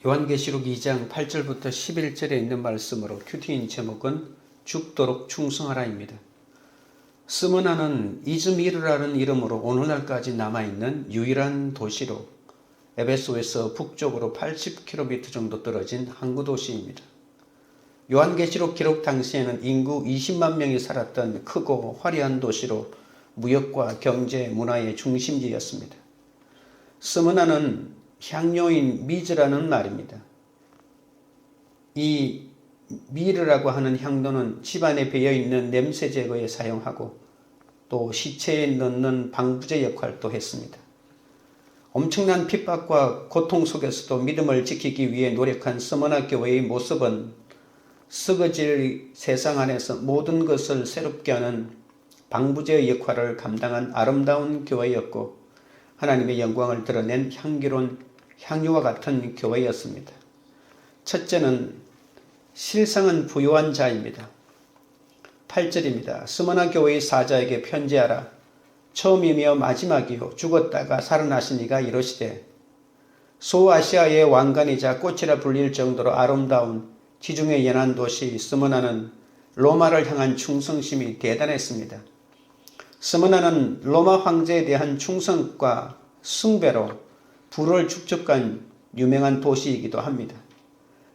요한계시록 2장 8절부터 11절에 있는 말씀으로 큐티인 제목은 죽도록 충성하라입니다. 스무나는 이즈미르라는 이름으로 오늘날까지 남아있는 유일한 도시로 에베소에서 북쪽으로 80km 정도 떨어진 항구 도시입니다. 요한계시록 기록 당시에는 인구 20만 명이 살았던 크고 화려한 도시로 무역과 경제, 문화의 중심지였습니다. 스무나는 향료인 미즈라는 말입니다. 이 미르라고 하는 향료는 집안에 배어있는 냄새 제거에 사용하고 또 시체에 넣는 방부제 역할도 했습니다. 엄청난 핍박과 고통 속에서도 믿음을 지키기 위해 노력한 스무나 교회의 모습은 썩어질 세상 안에서 모든 것을 새롭게 하는 방부제의 역할을 감당한 아름다운 교회였고 하나님의 영광을 드러낸 향기로운 향유와 같은 교회였습니다. 첫째는 실상은 부유한 자입니다. 8절입니다. 스무나 교회의 사자에게 편지하라. 처음이며 마지막이요 죽었다가 살아나신 이가 이르시되 소아시아의 왕관이자 꽃이라 불릴 정도로 아름다운 지중해 연안 도시 스무나는 로마를 향한 충성심이 대단했습니다. 스무나는 로마 황제에 대한 충성과 숭배로 부를 축적한 유명한 도시이기도 합니다.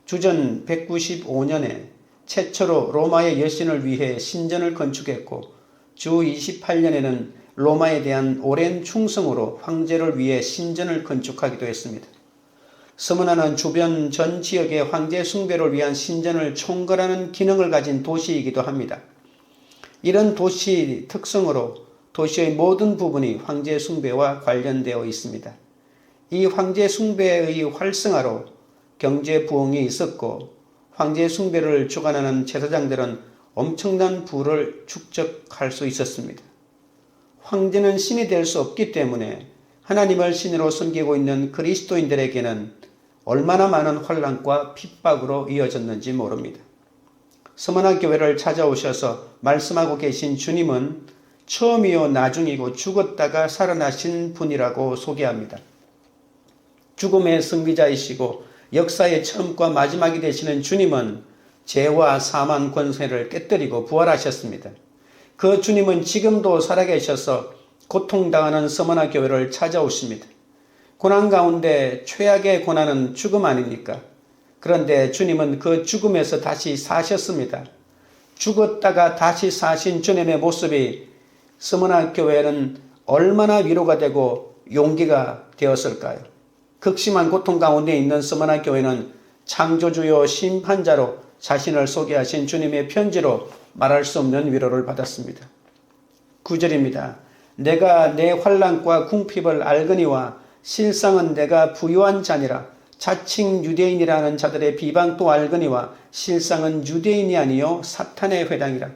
주전 195년에 최초로 로마의 여신을 위해 신전을 건축했고 주 28년에는 로마에 대한 오랜 충성으로 황제를 위해 신전을 건축하기도 했습니다. 스무나는 주변 전 지역의 황제 숭배를 위한 신전을 총괄하는 기능을 가진 도시이기도 합니다. 이런 도시 특성으로 도시의 모든 부분이 황제 숭배와 관련되어 있습니다. 이 황제 숭배의 활성화로 경제 부흥이 있었고 황제 숭배를 주관하는 제사장들은 엄청난 부를 축적할 수 있었습니다. 황제는 신이 될 수 없기 때문에 하나님을 신으로 섬기고 있는 그리스도인들에게는 얼마나 많은 환난과 핍박으로 이어졌는지 모릅니다. 스무나 교회를 찾아오셔서 말씀하고 계신 주님은 처음이요 나중이고 죽었다가 살아나신 분이라고 소개합니다. 죽음의 승리자이시고 역사의 처음과 마지막이 되시는 주님은 죄와 사망 권세를 깨뜨리고 부활하셨습니다. 그 주님은 지금도 살아계셔서 고통당하는 스무나 교회를 찾아오십니다. 고난 가운데 최악의 고난은 죽음 아닙니까? 그런데 주님은 그 죽음에서 다시 사셨습니다. 죽었다가 다시 사신 주님의 모습이 스무나 교회는 얼마나 위로가 되고 용기가 되었을까요? 극심한 고통 가운데 있는 스무나 교회는 창조주요 심판자로 자신을 소개하신 주님의 편지로 말할 수 없는 위로를 받았습니다. 9절입니다. 내가 내 환난과 궁핍을 알거니와 실상은 내가 부유한 자니라. 자칭 유대인이라는 자들의 비방도 알거니와 실상은 유대인이 아니요 사탄의 회당이라.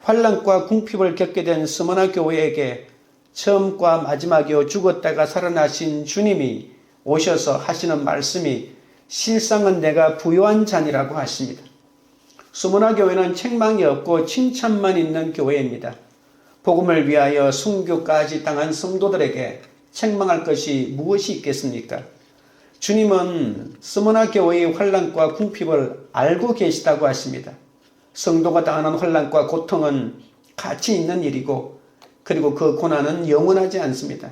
환난과 궁핍을 겪게 된 스무나 교회에게 처음과 마지막이요 죽었다가 살아나신 주님이 오셔서 하시는 말씀이 실상은 내가 부유한 자니라고 하십니다. 스무나 교회는 책망이 없고 칭찬만 있는 교회입니다. 복음을 위하여 순교까지 당한 성도들에게 책망할 것이 무엇이 있겠습니까? 주님은 스무나 교회의 환난과 궁핍을 알고 계시다고 하십니다. 성도가 당하는 환난과 고통은 가치 있는 일이고 그리고 그 고난은 영원하지 않습니다.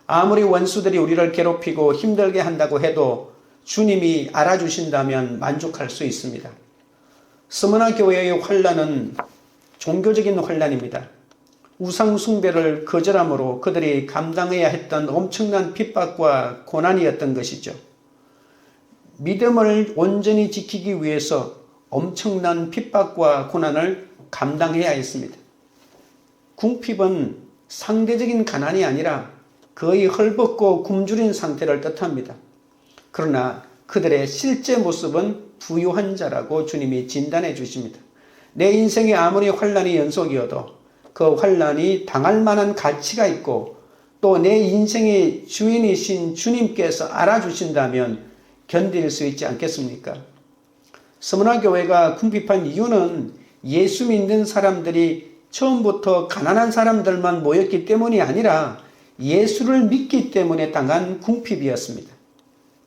아무리 원수들이 우리를 괴롭히고 힘들게 한다고 해도 주님이 알아주신다면 만족할 수 있습니다. 스무나 교회의 환난은 종교적인 환난입니다. 우상 숭배를 거절함으로 그들이 감당해야 했던 엄청난 핍박과 고난이었던 것이죠. 믿음을 온전히 지키기 위해서 엄청난 핍박과 고난을 감당해야 했습니다. 궁핍은 상대적인 가난이 아니라 거의 헐벗고 굶주린 상태를 뜻합니다. 그러나 그들의 실제 모습은 부유한 자라고 주님이 진단해 주십니다. 내 인생에 아무리 환난이 연속이어도 그 환난이 당할 만한 가치가 있고 또 내 인생의 주인이신 주님께서 알아주신다면 견딜 수 있지 않겠습니까? 스무나 교회가 궁핍한 이유는 예수 믿는 사람들이 처음부터 가난한 사람들만 모였기 때문이 아니라 예수를 믿기 때문에 당한 궁핍이었습니다.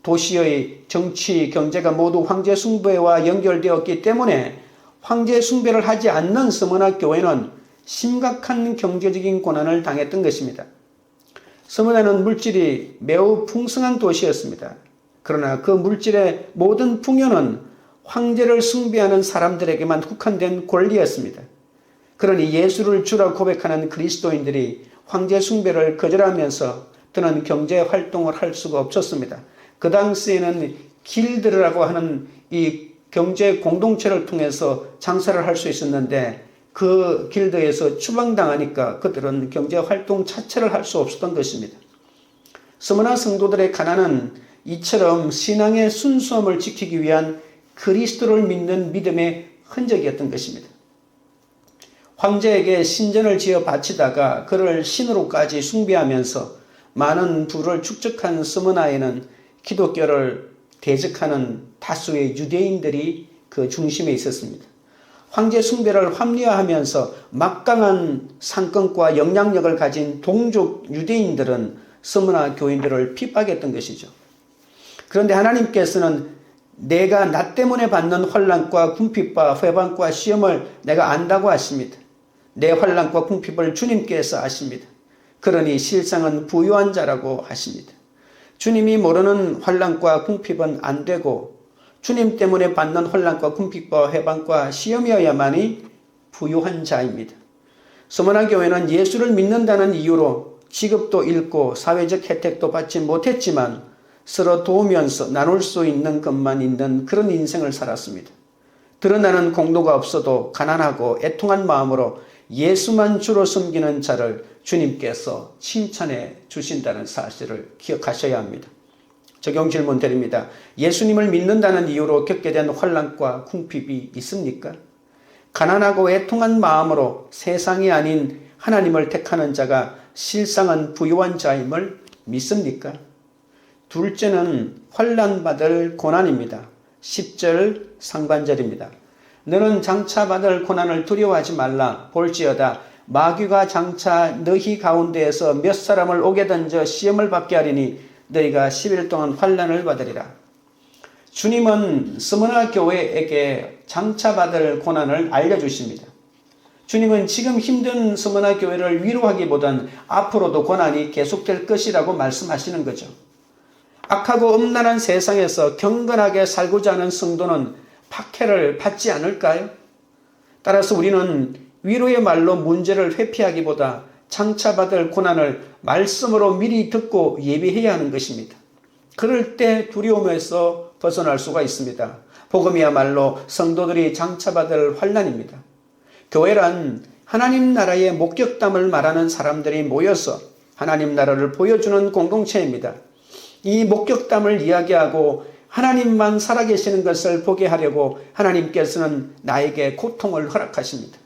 도시의 정치, 경제가 모두 황제 숭배와 연결되었기 때문에 황제 숭배를 하지 않는 스무나 교회는 심각한 경제적인 고난을 당했던 것입니다. 스무나는 물질이 매우 풍성한 도시였습니다. 그러나 그 물질의 모든 풍요는 황제를 숭배하는 사람들에게만 국한된 권리였습니다. 그러니 예수를 주라 고백하는 그리스도인들이 황제 숭배를 거절하면서 더는 경제 활동을 할 수가 없었습니다. 그 당시에는 길드라고 하는 이 경제 공동체를 통해서 장사를 할 수 있었는데 그 길드에서 추방당하니까 그들은 경제 활동 자체를 할 수 없었던 것입니다. 스무나 성도들의 가난은 이처럼 신앙의 순수함을 지키기 위한 그리스도를 믿는 믿음의 흔적이었던 것입니다. 황제에게 신전을 지어 바치다가 그를 신으로까지 숭배하면서 많은 부를 축적한 스무나에는 기독교를 대적하는 다수의 유대인들이 그 중심에 있었습니다. 황제 숭배를 합리화하면서 막강한 상권과 영향력을 가진 동족 유대인들은 스무나 교인들을 핍박했던 것이죠. 그런데 하나님께서는 내가 나 때문에 받는 환난과 궁핍과 회방과 시험을 내가 안다고 하십니다. 내 환난과 궁핍을 주님께서 아십니다. 그러니 실상은 부유한 자라고 하십니다. 주님이 모르는 환난과 궁핍은 안 되고 주님 때문에 받는 환난과 궁핍과 회방과 시험이어야만이 부유한 자입니다. 스무나 교회는 예수를 믿는다는 이유로 직업도 잃고 사회적 혜택도 받지 못했지만 서로 도우면서 나눌 수 있는 것만 있는 그런 인생을 살았습니다. 드러나는 공로가 없어도 가난하고 애통한 마음으로 예수만 주로 섬기는 자를 주님께서 칭찬해 주신다는 사실을 기억하셔야 합니다. 적용 질문 드립니다. 예수님을 믿는다는 이유로 겪게 된 환난과 궁핍이 있습니까? 가난하고 애통한 마음으로 세상이 아닌 하나님을 택하는 자가 실상은 부유한 자임을 믿습니까? 둘째는 환난받을 고난입니다. 10절 상반절입니다. 너는 장차 받을 고난을 두려워하지 말라. 볼지어다 마귀가 장차 너희 가운데에서 몇 사람을 옥에 던져 시험을 받게 하리니 너희가 10일 동안 환난을 받으리라. 주님은 스무나 교회에게 장차 받을 고난을 알려주십니다. 주님은 지금 힘든 스무나 교회를 위로하기보단 앞으로도 고난이 계속될 것이라고 말씀하시는 거죠. 악하고 음란한 세상에서 경건하게 살고자 하는 성도는 박해를 받지 않을까요? 따라서 우리는 위로의 말로 문제를 회피하기보다 장차 받을 고난을 말씀으로 미리 듣고 예비해야 하는 것입니다. 그럴 때 두려움에서 벗어날 수가 있습니다. 복음이야말로 성도들이 장차 받을 환난입니다. 교회란 하나님 나라의 목격담을 말하는 사람들이 모여서 하나님 나라를 보여주는 공동체입니다. 이 목격담을 이야기하고 하나님만 살아계시는 것을 보게 하려고 하나님께서는 나에게 고통을 허락하십니다.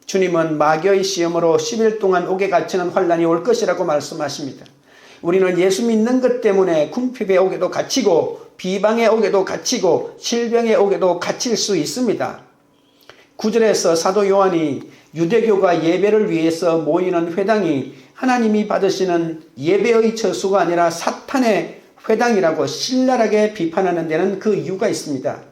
주님은 마귀의 시험으로 10일 동안 옥에 갇히는 환난이 올 것이라고 말씀하십니다. 우리는 예수 믿는 것 때문에 궁핍의 옥에도 갇히고 비방의 옥에도 갇히고 질병의 옥에도 갇힐 수 있습니다. 9절에서 사도 요한이 유대교가 예배를 위해서 모이는 회당이 하나님이 받으시는 예배의 처수가 아니라 사탄의 회당이라고 신랄하게 비판하는 데는 그 이유가 있습니다.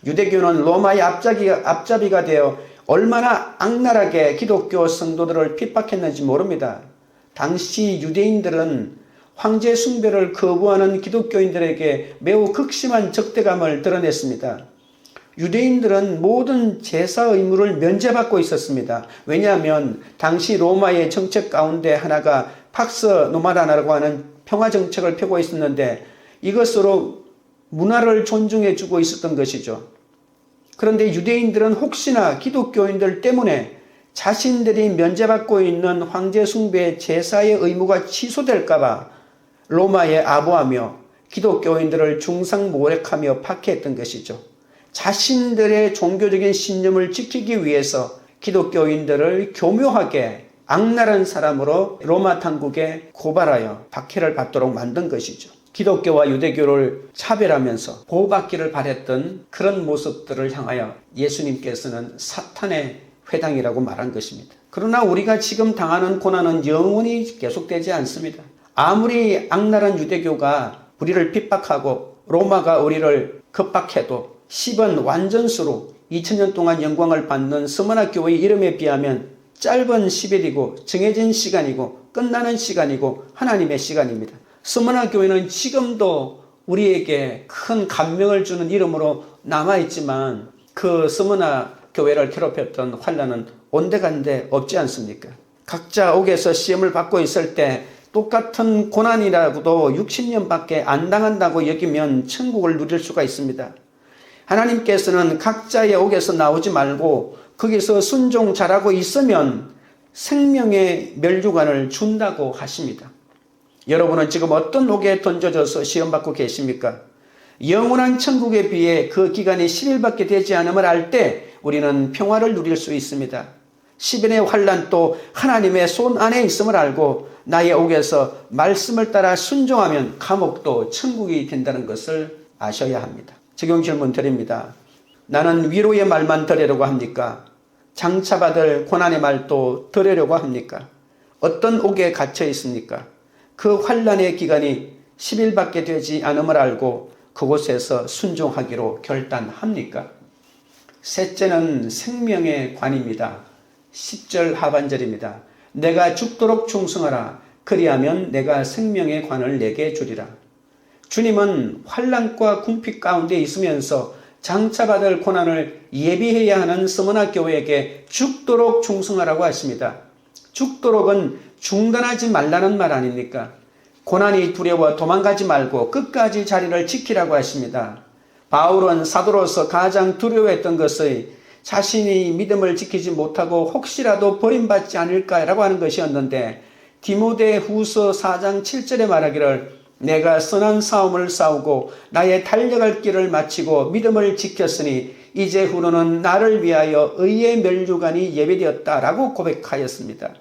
유대교는 로마의 앞잡이가 되어 얼마나 악랄하게 기독교 성도들을 핍박했는지 모릅니다. 당시 유대인들은 황제 숭배를 거부하는 기독교인들에게 매우 극심한 적대감을 드러냈습니다. 유대인들은 모든 제사 의무를 면제받고 있었습니다. 왜냐하면 당시 로마의 정책 가운데 하나가 팍스 노마다나라고 하는 평화 정책을 펴고 있었는데 이것으로 문화를 존중해 주고 있었던 것이죠. 그런데 유대인들은 혹시나 기독교인들 때문에 자신들이 면제받고 있는 황제 숭배 제사의 의무가 취소될까 봐 로마에 아부하며 기독교인들을 중상모략하며 박해했던 것이죠. 자신들의 종교적인 신념을 지키기 위해서 기독교인들을 교묘하게 악랄한 사람으로 로마 당국에 고발하여 박해를 받도록 만든 것이죠. 기독교와 유대교를 차별하면서 보호받기를 바랬던 그런 모습들을 향하여 예수님께서는 사탄의 회당이라고 말한 것입니다. 그러나 우리가 지금 당하는 고난은 영원히 계속되지 않습니다. 아무리 악랄한 유대교가 우리를 핍박하고 로마가 우리를 겁박해도 10은 완전수로 2000년 동안 영광을 받는 스무나 교회의 이름에 비하면 짧은 10일이고 정해진 시간이고 끝나는 시간이고 하나님의 시간입니다. 스무나 교회는 지금도 우리에게 큰 감명을 주는 이름으로 남아있지만 그 스무나 교회를 괴롭혔던 환난은 온데간데 없지 않습니까? 각자 옥에서 시험을 받고 있을 때 똑같은 고난이라고도 60년밖에 안 당한다고 여기면 천국을 누릴 수가 있습니다. 하나님께서는 각자의 옥에서 나오지 말고 거기서 순종 잘하고 있으면 생명의 멸류관을 준다고 하십니다. 여러분은 지금 어떤 옥에 던져져서 시험받고 계십니까? 영원한 천국에 비해 그 기간이 10일밖에 되지 않음을 알 때 우리는 평화를 누릴 수 있습니다. 10일의 환난도 하나님의 손 안에 있음을 알고 나의 옥에서 말씀을 따라 순종하면 감옥도 천국이 된다는 것을 아셔야 합니다. 적용 질문 드립니다. 나는 위로의 말만 들으려고 합니까? 장차받을 고난의 말도 들으려고 합니까? 어떤 옥에 갇혀 있습니까? 그 환난의 기간이 10일밖에 되지 않음을 알고 그곳에서 순종하기로 결단합니까? 셋째는 생명의 관입니다. 10절 하반절입니다. 내가 죽도록 충성하라. 그리하면 내가 생명의 관을 내게 주리라. 주님은 환난과 궁핍 가운데 있으면서 장차받을 고난을 예비해야 하는 스무나 교회에게 죽도록 충성하라고 하십니다. 죽도록은 중단하지 말라는 말 아닙니까? 고난이 두려워 도망가지 말고 끝까지 자리를 지키라고 하십니다. 바울은 사도로서 가장 두려워했던 것이 자신이 믿음을 지키지 못하고 혹시라도 버림받지 않을까라고 하는 것이었는데 디모데 후서 4장 7절에 말하기를 내가 선한 싸움을 싸우고 나의 달려갈 길을 마치고 믿음을 지켰으니 이제 후로는 나를 위하여 의의 멸류관이 예비되었다라고 고백하였습니다.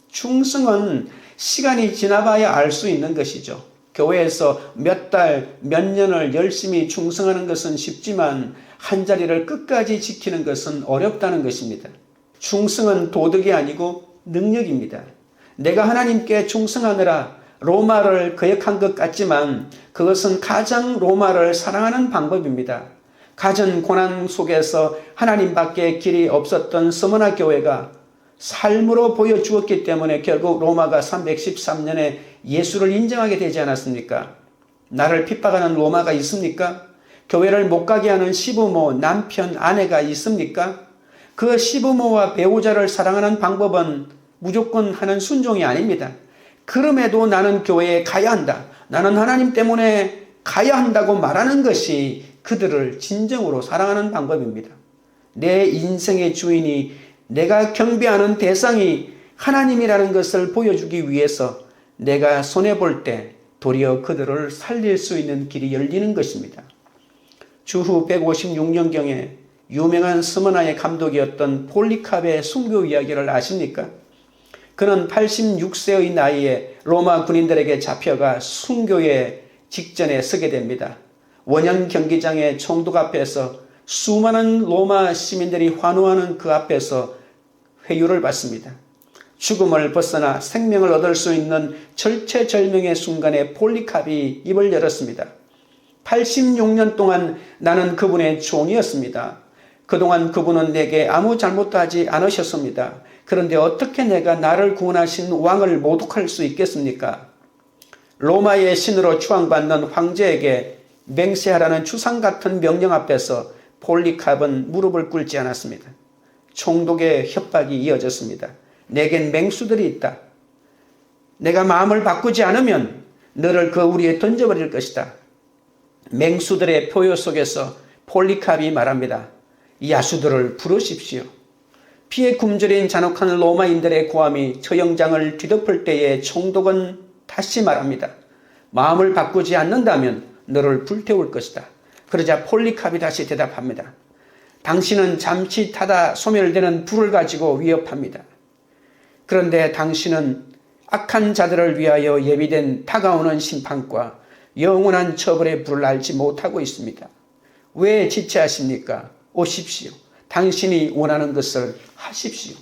충성은 시간이 지나봐야 알 수 있는 것이죠. 교회에서 몇 달, 몇 년을 열심히 충성하는 것은 쉽지만 한 자리를 끝까지 지키는 것은 어렵다는 것입니다. 충성은 도덕이 아니고 능력입니다. 내가 하나님께 충성하느라 로마를 거역한 것 같지만 그것은 가장 로마를 사랑하는 방법입니다. 갖은 고난 속에서 하나님밖에 길이 없었던 스무나 교회가 삶으로 보여주었기 때문에 결국 로마가 313년에 예수를 인정하게 되지 않았습니까? 나를 핍박하는 로마가 있습니까? 교회를 못 가게 하는 시부모, 남편, 아내가 있습니까? 그 시부모와 배우자를 사랑하는 방법은 무조건 하는 순종이 아닙니다. 그럼에도 나는 교회에 가야 한다. 나는 하나님 때문에 가야 한다고 말하는 것이 그들을 진정으로 사랑하는 방법입니다. 내 인생의 주인이 내가 경배하는 대상이 하나님이라는 것을 보여주기 위해서 내가 손해볼 때 도리어 그들을 살릴 수 있는 길이 열리는 것입니다. 주후 156년경에 유명한 스무나의 감독이었던 폴리캅의 순교 이야기를 아십니까? 그는 86세의 나이에 로마 군인들에게 잡혀가 순교의 직전에 서게 됩니다. 원형 경기장의 총독 앞에서 수많은 로마 시민들이 환호하는 그 앞에서 회유를 받습니다. 죽음을 벗어나 생명을 얻을 수 있는 절체절명의 순간에 폴리캅이 입을 열었습니다. 86년 동안 나는 그분의 종이었습니다. 그동안 그분은 내게 아무 잘못도 하지 않으셨습니다. 그런데 어떻게 내가 나를 구원하신 왕을 모독할 수 있겠습니까? 로마의 신으로 추앙받는 황제에게 맹세하라는 추상 같은 명령 앞에서 폴리캅은 무릎을 꿇지 않았습니다. 총독의 협박이 이어졌습니다. 내겐 맹수들이 있다. 내가 마음을 바꾸지 않으면 너를 그 우리에 던져버릴 것이다. 맹수들의 표효 속에서 폴리캅이 말합니다. 야수들을 부르십시오. 피에 굶주린 잔혹한 로마인들의 고함이 처형장을 뒤덮을 때에 총독은 다시 말합니다. 마음을 바꾸지 않는다면 너를 불태울 것이다. 그러자 폴리캅이 다시 대답합니다. 당신은 잠시 타다 소멸되는 불을 가지고 위협합니다. 그런데 당신은 악한 자들을 위하여 예비된 다가오는 심판과 영원한 처벌의 불을 알지 못하고 있습니다. 왜 지체하십니까? 오십시오. 당신이 원하는 것을 하십시오.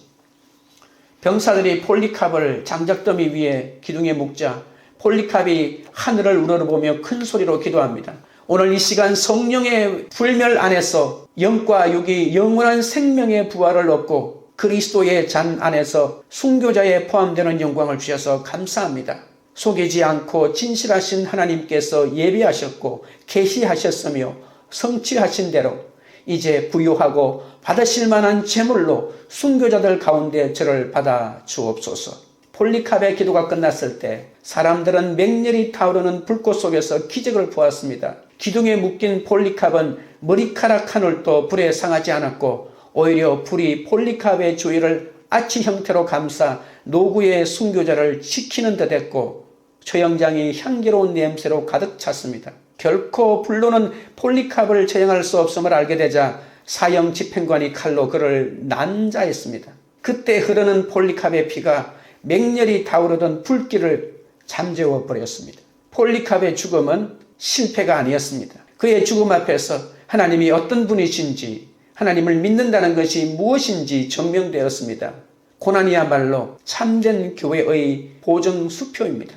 병사들이 폴리캅을 장작더미 위에 기둥에 묶자 폴리캅이 하늘을 우러러보며 큰 소리로 기도합니다. 오늘 이 시간 성령의 불멸 안에서 영과 육이 영원한 생명의 부활을 얻고 그리스도의 잔 안에서 순교자에 포함되는 영광을 주셔서 감사합니다. 속이지 않고 진실하신 하나님께서 예비하셨고 계시하셨으며 성취하신 대로 이제 부유하고 받으실 만한 제물로 순교자들 가운데 저를 받아 주옵소서. 폴리캅의 기도가 끝났을 때 사람들은 맹렬히 타오르는 불꽃 속에서 기적을 보았습니다. 기둥에 묶인 폴리캅은 머리카락 한 올도 불에 상하지 않았고 오히려 불이 폴리캅의 주위를 아치 형태로 감싸 노구의 순교자를 지키는 듯 했고 처형장이 향기로운 냄새로 가득 찼습니다. 결코 불로는 폴리캅을 처형할 수 없음을 알게 되자 사형 집행관이 칼로 그를 난자했습니다. 그때 흐르는 폴리캅의 피가 맹렬히 타오르던 불길을 잠재워 버렸습니다. 폴리캅의 죽음은 실패가 아니었습니다. 그의 죽음 앞에서 하나님이 어떤 분이신지, 하나님을 믿는다는 것이 무엇인지 증명되었습니다. 고난이야말로 참된 교회의 보증수표입니다.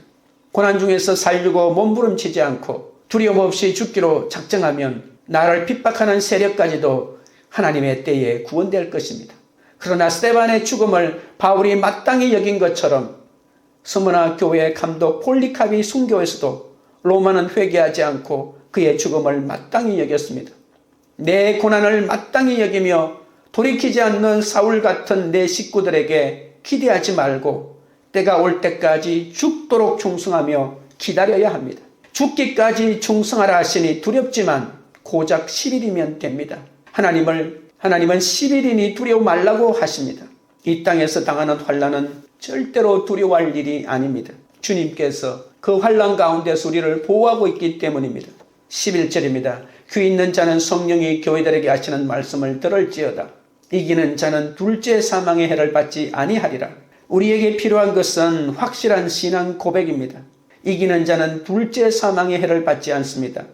고난 중에서 살려고 몸부림치지 않고 두려움 없이 죽기로 작정하면 나를 핍박하는 세력까지도 하나님의 때에 구원될 것입니다. 그러나 스데반의 죽음을 바울이 마땅히 여긴 것처럼 스무나 교회 감독 폴리캅이 순교에서도 로마는 회개하지 않고 그의 죽음을 마땅히 여겼습니다. 내 고난을 마땅히 여기며 돌이키지 않는 사울 같은 내 식구들에게 기대하지 말고 때가 올 때까지 죽도록 충성하며 기다려야 합니다. 죽기까지 충성하라 하시니 두렵지만 고작 10일이면 됩니다. 하나님은 10일이니 두려워 말라고 하십니다. 이 땅에서 당하는 환난은 절대로 두려워할 일이 아닙니다. 주님께서 그 환난 가운데서 우리를 보호하고 있기 때문입니다. 11절입니다. 귀 있는 자는 성령이 교회들에게 하시는 말씀을 들을지어다. 이기는 자는 둘째 사망의 해를 받지 아니하리라. 우리에게 필요한 것은 확실한 신앙 고백입니다. 이기는 자는 둘째 사망의 해를 받지 않습니다.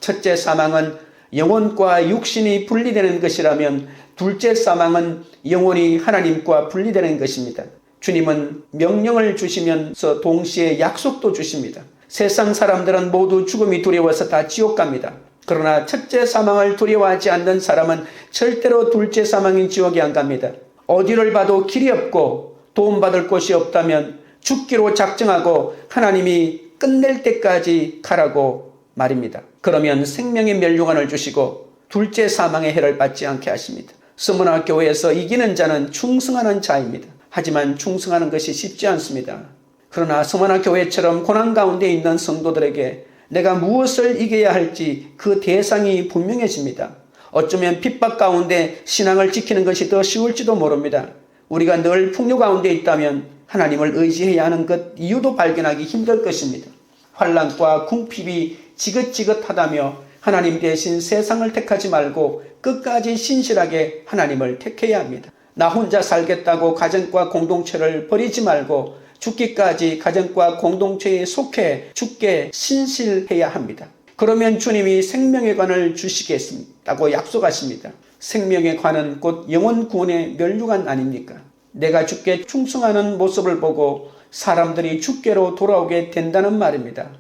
첫째 사망은 영혼과 육신이 분리되는 것이라면 둘째 사망은 영혼이 하나님과 분리되는 것입니다. 주님은 명령을 주시면서 동시에 약속도 주십니다. 세상 사람들은 모두 죽음이 두려워서 다 지옥 갑니다. 그러나 첫째 사망을 두려워하지 않는 사람은 절대로 둘째 사망인 지옥에 안 갑니다. 어디를 봐도 길이 없고 도움받을 곳이 없다면 죽기로 작정하고 하나님이 끝낼 때까지 가라고 말입니다. 그러면 생명의 멸류관을 주시고 둘째 사망의 해를 받지 않게 하십니다. 스무나 교회에서 이기는 자는 충성하는 자입니다. 하지만 충성하는 것이 쉽지 않습니다. 그러나 스무나 교회처럼 고난 가운데 있는 성도들에게 내가 무엇을 이겨야 할지 그 대상이 분명해집니다. 어쩌면 핍박 가운데 신앙을 지키는 것이 더 쉬울지도 모릅니다. 우리가 늘 풍요 가운데 있다면 하나님을 의지해야 하는 것 이유도 발견하기 힘들 것입니다. 환난과 궁핍이 지긋지긋하다며 하나님 대신 세상을 택하지 말고 끝까지 신실하게 하나님을 택해야 합니다. 나 혼자 살겠다고 가정과 공동체를 버리지 말고 죽기까지 가정과 공동체에 속해 죽게 신실해야 합니다. 그러면 주님이 생명의 관을 주시겠다고 약속하십니다. 생명의 관은 곧 영혼 구원의 멸류관 아닙니까? 내가 주께 충성하는 모습을 보고 사람들이 주께로 돌아오게 된다는 말입니다.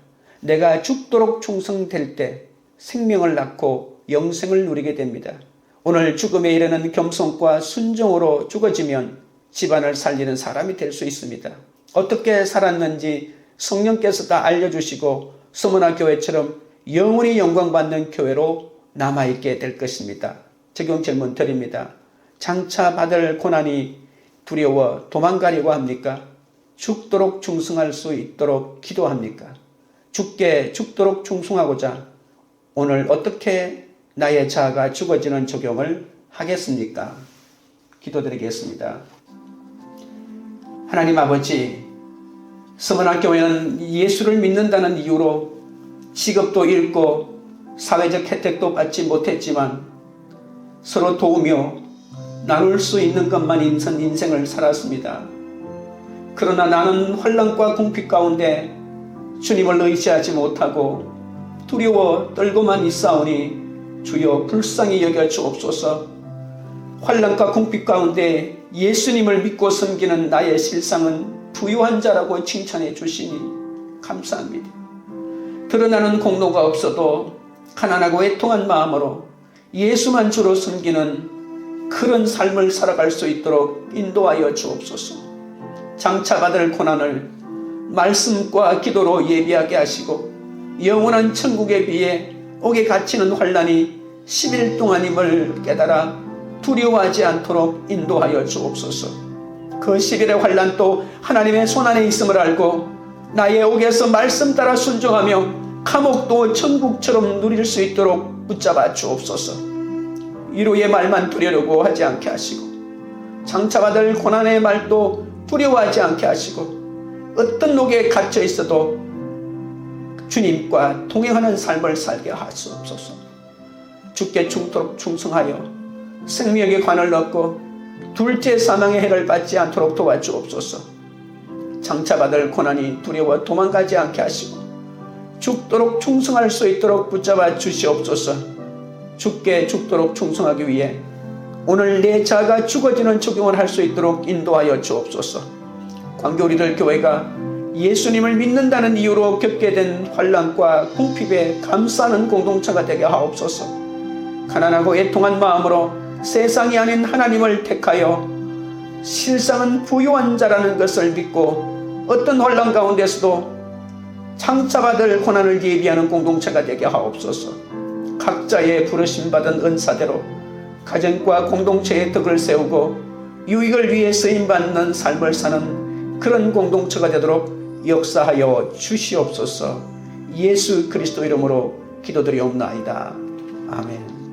내가 죽도록 충성될 때 생명을 낳고 영생을 누리게 됩니다. 오늘 죽음에 이르는 겸손과 순종으로 죽어지면 집안을 살리는 사람이 될 수 있습니다. 어떻게 살았는지 성령께서 다 알려주시고 스무나 교회처럼 영원히 영광받는 교회로 남아있게 될 것입니다. 적용 질문 드립니다. 장차 받을 고난이 두려워 도망가려고 합니까? 죽도록 충성할 수 있도록 기도합니까? 죽도록 충성하고자 오늘 어떻게 나의 자아가 죽어지는 적용을 하겠습니까? 기도드리겠습니다. 하나님 아버지, 스무나 교회는 예수를 믿는다는 이유로 직업도 잃고 사회적 혜택도 받지 못했지만 서로 도우며 나눌 수 있는 것만 있는 인생을 살았습니다. 그러나 나는 환난과 궁핍 가운데 주님을 의지하지 못하고 두려워 떨고만 있사오니 주여 불쌍히 여겨 주옵소서. 환난과 궁핍 가운데 예수님을 믿고 섬기는 나의 실상은 부유한 자라고 칭찬해 주시니 감사합니다. 드러나는 공로가 없어도 가난하고 애통한 마음으로 예수만 주로 섬기는 그런 삶을 살아갈 수 있도록 인도하여 주옵소서. 장차받을 고난을 말씀과 기도로 예비하게 하시고 영원한 천국에 비해 옥에 갇히는 환난이 10일 동안임을 깨달아 두려워하지 않도록 인도하여 주옵소서. 그 10일의 환난도 하나님의 손안에 있음을 알고 나의 옥에서 말씀 따라 순종하며 감옥도 천국처럼 누릴 수 있도록 붙잡아 주옵소서. 위로의 말만 두려려고 하지 않게 하시고 장차받을 고난의 말도 두려워하지 않게 하시고 어떤 옥에 갇혀 있어도 주님과 동행하는 삶을 살게 하시옵소서. 주께 죽도록 충성하여 생명의 관을 얻고 둘째 사망의 해를 받지 않도록 도와주옵소서. 장차받을 고난이 두려워 도망가지 않게 하시고 죽도록 충성할 수 있도록 붙잡아 주시옵소서. 주께 죽도록 충성하기 위해 오늘 내 자아가 죽어지는 적용을 할 수 있도록 인도하여 주옵소서. 광교리들 교회가 예수님을 믿는다는 이유로 겪게 된 환난과 궁핍에 감사하는 공동체가 되게 하옵소서. 가난하고 애통한 마음으로 세상이 아닌 하나님을 택하여 실상은 부유한 자라는 것을 믿고 어떤 환난 가운데서도 장차받을 고난을 예비하는 공동체가 되게 하옵소서. 각자의 부르심받은 은사대로 가정과 공동체의 덕을 세우고 유익을 위해 쓰임받는 삶을 사는 그런 공동체가 되도록 역사하여 주시옵소서. 예수 그리스도 이름으로 기도드리옵나이다. 아멘.